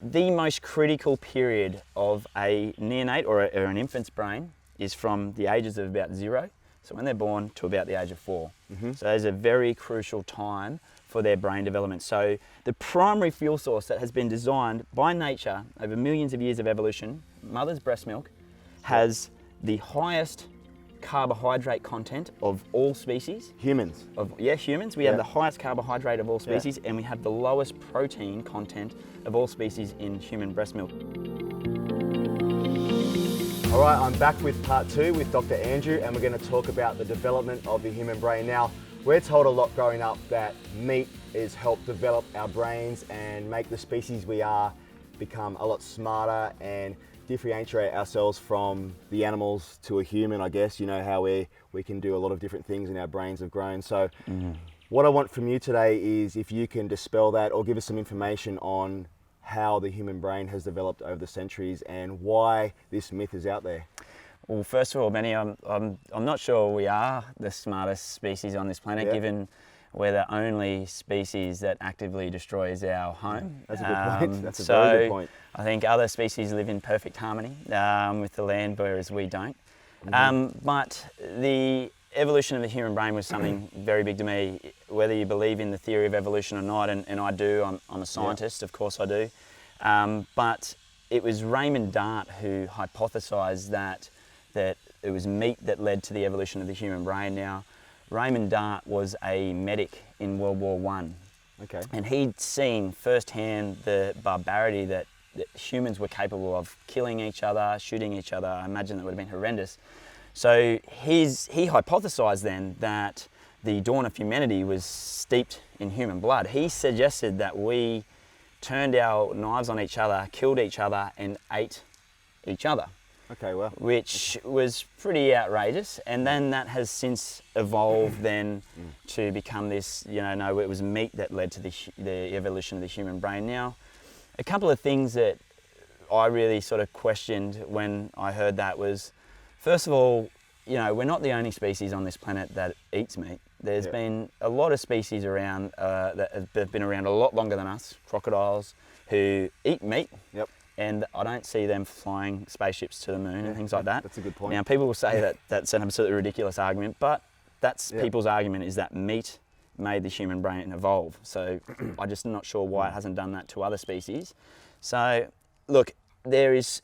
The most critical period of a neonate or an infant's brain is from the ages of about 0, so when they're born, to about the age of 4. So there's a very crucial time for their brain development. So the primary fuel source that has been designed by nature over millions of years of evolution, mother's breast milk, has the highest carbohydrate content of all species. Humans. Humans. We have the highest carbohydrate of all species, and we have the lowest protein content of all species in human breast milk. All right, I'm back with part 2 with Dr. Andrew, and we're going to talk about the development of the human brain. Now, we're told a lot growing up that meat has helped develop our brains and make the species we are become a lot smarter and differentiate ourselves from the animals to a human, I guess. You know how we can do a lot of different things and our brains have grown. So what I want from you today is if you can dispel that or give us some information on how the human brain has developed over the centuries and why this myth is out there. Well, first of all, Benny, I'm not sure we are the smartest species on this planet, given we're the only species that actively destroys our home. That's a good point. That's a very good point. I think other species live in perfect harmony with the land, whereas we don't. But the evolution of the human brain was something very big to me, whether you believe in the theory of evolution or not, and I do. I'm a scientist, of course I do. But it was Raymond Dart who hypothesized that it was meat that led to the evolution of the human brain. Now, Raymond Dart was a medic in World War I. Okay. And he'd seen firsthand the barbarity that humans were capable of, killing each other, shooting each other. I imagine that would have been horrendous. So he hypothesized then that the dawn of humanity was steeped in human blood. He suggested that we turned our knives on each other, killed each other, and ate each other. Okay, well. Which was pretty outrageous, and then that has since evolved then to become this, no, it was meat that led to the evolution of the human brain. Now, a couple of things that I really sort of questioned when I heard that was, first of all, we're not the only species on this planet that eats meat. There's been a lot of species around that have been around a lot longer than us, crocodiles, who eat meat. And I don't see them flying spaceships to the moon and things like that. That's a good point. Now, people will say that that's an absolutely ridiculous argument, but that's people's argument, is that meat made the human brain evolve. So I'm just not sure why it hasn't done that to other species. So look, there is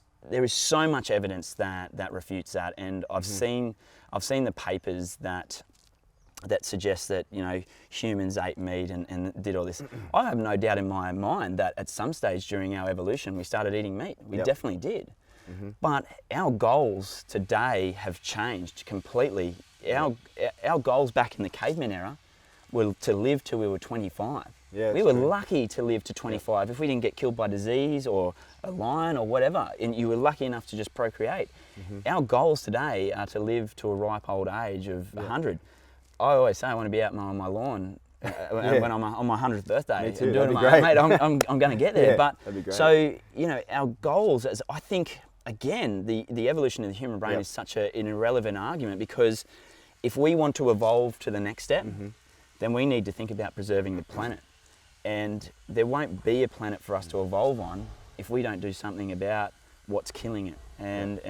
so much evidence that refutes that, and I've seen the papers that suggests that humans ate meat and did all this. I have no doubt in my mind that at some stage during our evolution we started eating meat. We definitely did. But our goals today have changed completely. Our goals back in the caveman era were to live till we were 25. We were lucky to live to 25 if we didn't get killed by disease or a lion or whatever, and you were lucky enough to just procreate. Our goals today are to live to a ripe old age of 100. I always say I want to be out mowing my lawn when I'm on my 100th birthday. Me too. And doing it, That'd be mate, I'm going to get there. But that'd be great. So our goals, as I think, again, the evolution of the human brain is such an irrelevant argument, because if we want to evolve to the next step, then we need to think about preserving the planet. And there won't be a planet for us to evolve on if we don't do something about what's killing it. And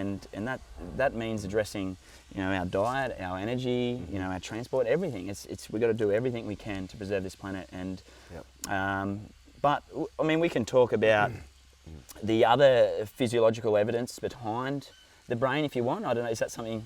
that means addressing our diet, our energy, our transport, everything. We've got to do everything we can to preserve this planet. And but I mean, we can talk about the other physiological evidence behind the brain if you want. I don't know, is that something?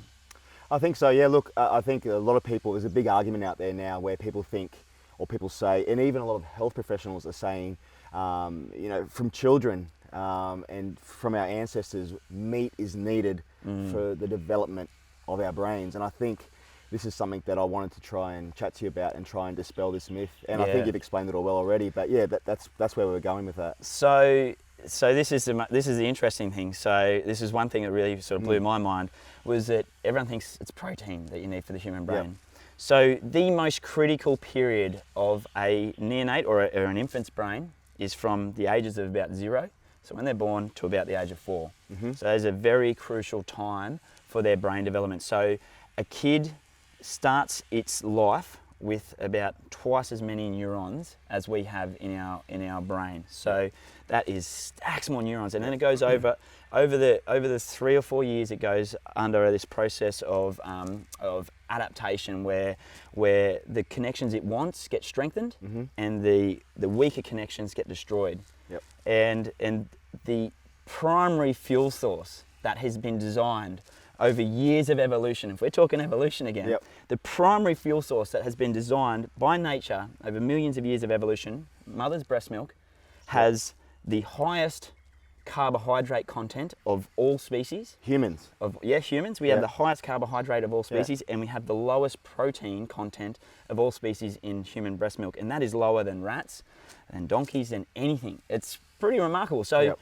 I think so, yeah. Look, I think a lot of people, there's a big argument out there now where people think, or people say, and even a lot of health professionals are saying, from children and from our ancestors, meat is needed for the development of our brains. And I think this is something that I wanted to try and chat to you about and try and dispel this myth. And I think you've explained it all well already, but yeah, that's where we're going with that. So this is the interesting thing. So this is one thing that really sort of blew my mind, was that everyone thinks it's protein that you need for the human brain. So the most critical period of a neonate or an infant's brain is from the ages of about 0, so when they're born, to about the age of 4. So there's a very crucial time for their brain development. So a kid starts its life with about twice as many neurons as we have in our brain. So that is stacks more neurons, and then it goes over the 3 or 4 years. It goes under this process of adaptation, where the connections it wants get strengthened, and the weaker connections get destroyed. Yep. And the primary fuel source that has been designed over years of evolution, if we're talking evolution again, the primary fuel source that has been designed by nature over millions of years of evolution, mother's breast milk, has the highest carbohydrate content of all species. Humans. Humans. We have the highest carbohydrate of all species, and we have the lowest protein content of all species in human breast milk, and that is lower than rats and donkeys and anything. It's pretty remarkable. So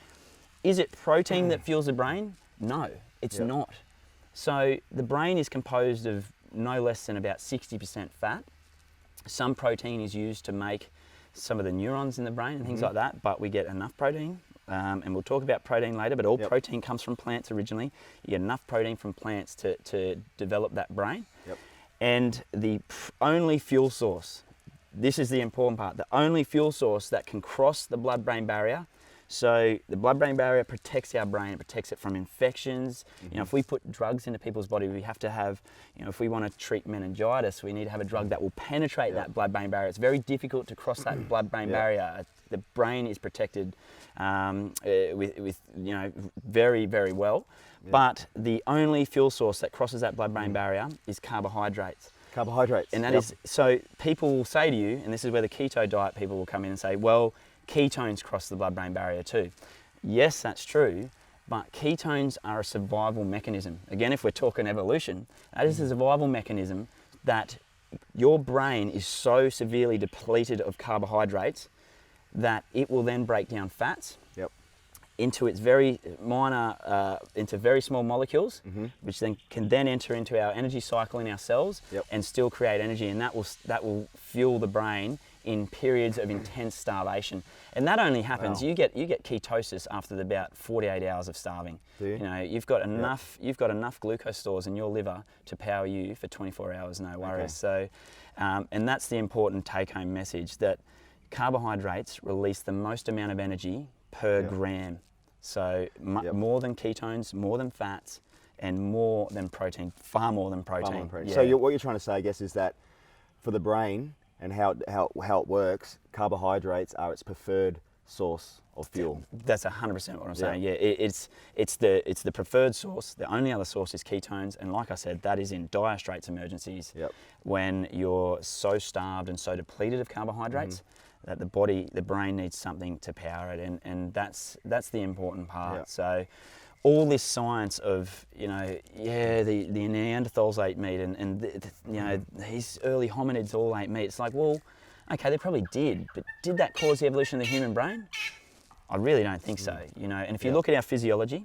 is it protein that fuels the brain? No, it's not. So the brain is composed of no less than about 60% fat. Some protein is used to make some of the neurons in the brain and things like that, but we get enough protein, and we'll talk about protein later, but all protein comes from plants originally. You get enough protein from plants to develop that brain. And the only fuel source, this is the important part, the only fuel source that can cross the blood-brain barrier. So the blood-brain barrier protects our brain, it protects it from infections. You know, if we put drugs into people's body, we have to have, you know, if we want to treat meningitis, we need to have a drug that will penetrate that blood-brain barrier. It's very difficult to cross that blood-brain barrier. The brain is protected with you know, very, very well. But the only fuel source that crosses that blood-brain barrier is carbohydrates. Carbohydrates. And that is, so people will say to you, and this is where the keto diet people will come in and say, well, ketones cross the blood-brain barrier too. Yes, that's true, but ketones are a survival mechanism. Again, if we're talking evolution, that is a survival mechanism that your brain is so severely depleted of carbohydrates that it will then break down fats into its very minor, into very small molecules, which then can then enter into our energy cycle in our cells and still create energy, and that will fuel the brain in periods of intense starvation. And that only happens, you get ketosis after about 48 hours of starving. You know, you've got enough glucose stores in your liver to power you for 24 hours, no worries. So, and that's the important take-home message, that carbohydrates release the most amount of energy per gram. So more than ketones, more than fats, and more than protein, far more than protein. So what you're trying to say, I guess, is that for the brain and how it works, carbohydrates are its preferred source of fuel. That's 100% what I'm saying. Yeah, it's the preferred source. The only other source is ketones, and like I said, that is in dire straits emergencies when you're so starved and so depleted of carbohydrates that the brain needs something to power it, and that's the important part. So all this science of, you know, the Neanderthals ate meat, and you know, these early hominids all ate meat. It's like, well, okay, they probably did, but did that cause the evolution of the human brain? I really don't think so. You know, and if you look at our physiology,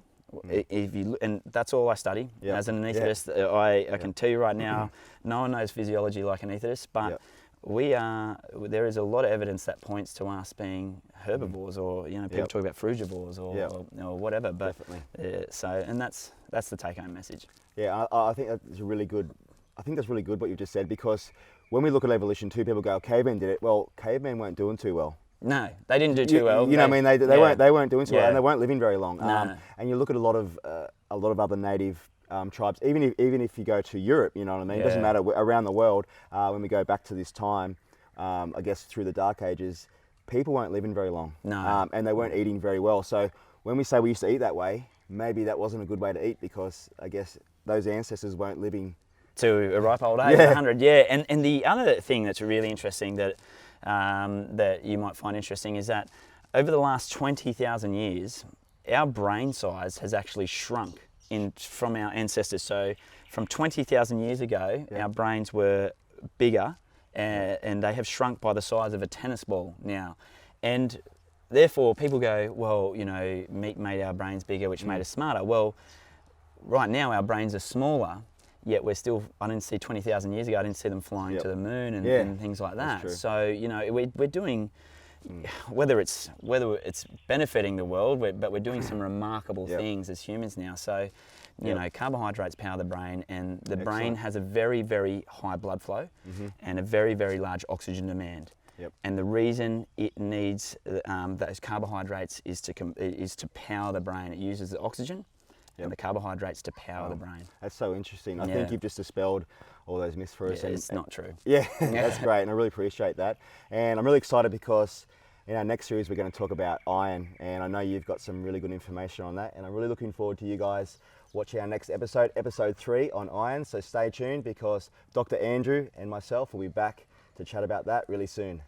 and that's all I study as an anaesthetist, I can tell you right now, no one knows physiology like anaesthetists, but there is a lot of evidence that points to us being herbivores, or, you know, people talk about frugivores or whatever. But and that's the take-home message. Yeah, I think that's really good. I think that's really good what you just said, because when we look at evolution too, people go, cavemen did it. Well, cavemen weren't doing too well. No, they didn't do too well. You know what I mean? They weren't doing too well, and they weren't living very long. And you look at a lot of other native tribes, even if you go to Europe, you know what I mean? It doesn't matter, around the world, when we go back to this time, I guess through the Dark Ages, people weren't living very long. No. And they weren't eating very well. So when we say we used to eat that way, maybe that wasn't a good way to eat, because I guess those ancestors weren't living to a ripe old age, 100. And the other thing that's really interesting that you might find interesting is that over the last 20,000 years, our brain size has actually shrunk from our ancestors. So from 20,000 years ago, our brains were bigger, and they have shrunk by the size of a tennis ball now. And therefore people go, well, you know, meat made our brains bigger, which made us smarter. Well, right now our brains are smaller, yet we're still, I didn't see 20,000 years ago, I didn't see them flying to the moon and things like that. So, you know, we're doing, whether it's benefiting the world, but we're doing some remarkable things as humans now. So, you know, carbohydrates power the brain, and the brain has a very, very high blood flow and a very, very large oxygen demand. Yep. And the reason it needs those carbohydrates is to power the brain. It uses the oxygen and the carbohydrates to power the brain. That's so interesting. I think you've just dispelled all those myths for us. Yeah, it's not true. Yeah, that's great, and I really appreciate that. And I'm really excited because in our next series we're going to talk about iron, and I know you've got some really good information on that, and I'm really looking forward to you guys watching our next episode, episode 3 on iron. So stay tuned, because Dr. Andrew and myself will be back to chat about that really soon.